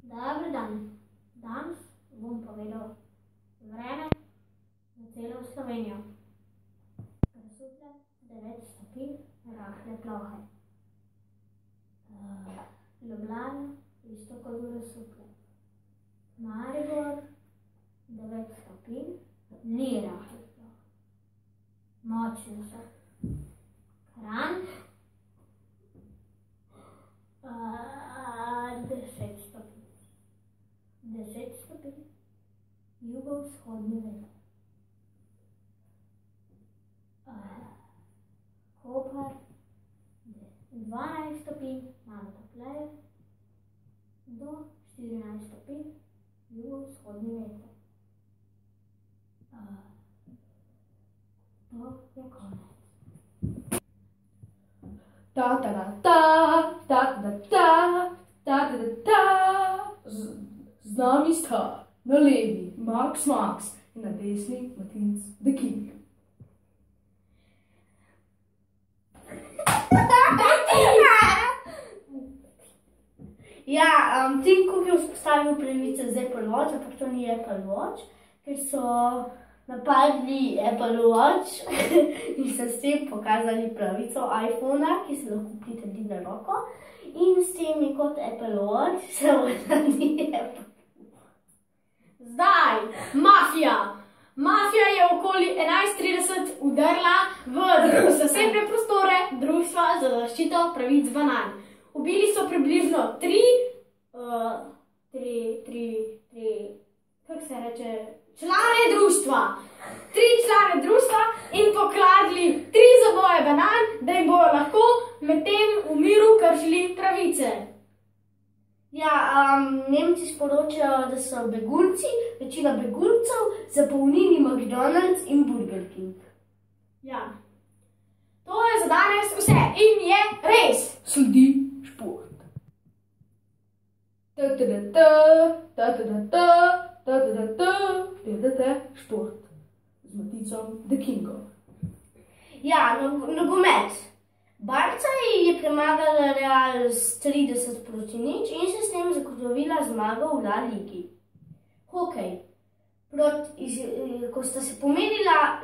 Dober dan. Danes bom povedal vreme za celo Slovenijo. Sutle 9 stopinj, rahle plohe. Ljubljana, isto kot v Sutle. Maribor 9 stopinj, ni rahle plohe. Močne so. Kranj 10 stopinj. 10 stopinj, jugovzhodni veter. Koper 12 stopinj, malo topleje, do 14 stopinj, jugovzhodni veter. To je konec. Z nami sta na levi Max in na desni Matinc the King. Ja, Tim Cook je vzpostavil pravice z Apple Watch, ampak to ni Apple Watch, ker so napadli Apple Watch in so s tem pokazali pravico iPhona, ki se lahko pritrdi na roko, in s tem je kot Apple Watch se vrnili Apple. Zdaj, mafija! Mafija je okoli 11:30 udrla v zasebne prostore Društva za zaščito pravic banan. Ubili so približno člane društva. 3 člane društva in pokradli 3 zaboje banan, da jim bojo lahko medtem v miru kršili pravice. Ja, Nemci sporočajo, da so begunci, večina beguncev, zapolnili McDonald's in Burger King. Ja. To je za danes vse in je res. Sledi šport. Šport. Z Maticom the Kingom. Ja, nogomet. Barca je premagala Real s 30-0 in se s tem zagotovila zmago v La Ligi. Hokej. Ko sta se pomerila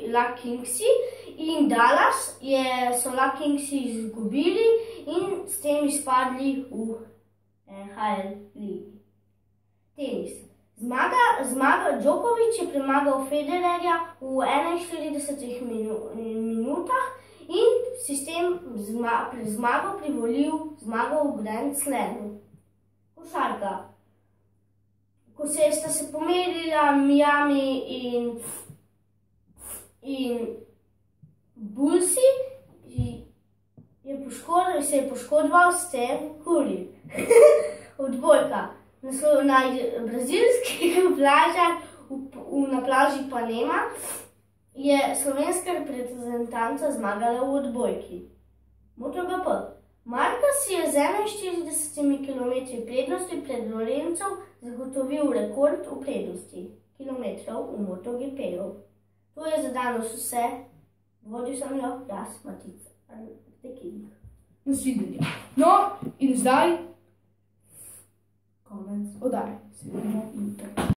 La Kingsi in Dallas, so La Kingsi izgubili in s tem izpadli v NHL ligi. Tenis. Zmaga Djokovic je premagal Federerja v 41 minutah in sistem zmago privolil zmago v Grand Slamu. Košarka. Ko sta se pomerila Miami in Bullsi, se je poškodoval Steph Curry. Odbojka. Na brazilskih plažah na plaži Panama je slovenska reprezentanca zmagala v odbojki. MotoGP. Marquez je z 41 km prednosti pred Lorencem zagotovil rekord v prednosti kilometrov v MotoGP-ju. To je za danes vse. Vodil sem jo jaz, Matica the King. Nasvidenja. No, in zdaj konec oddaje. Se vidimo jutri.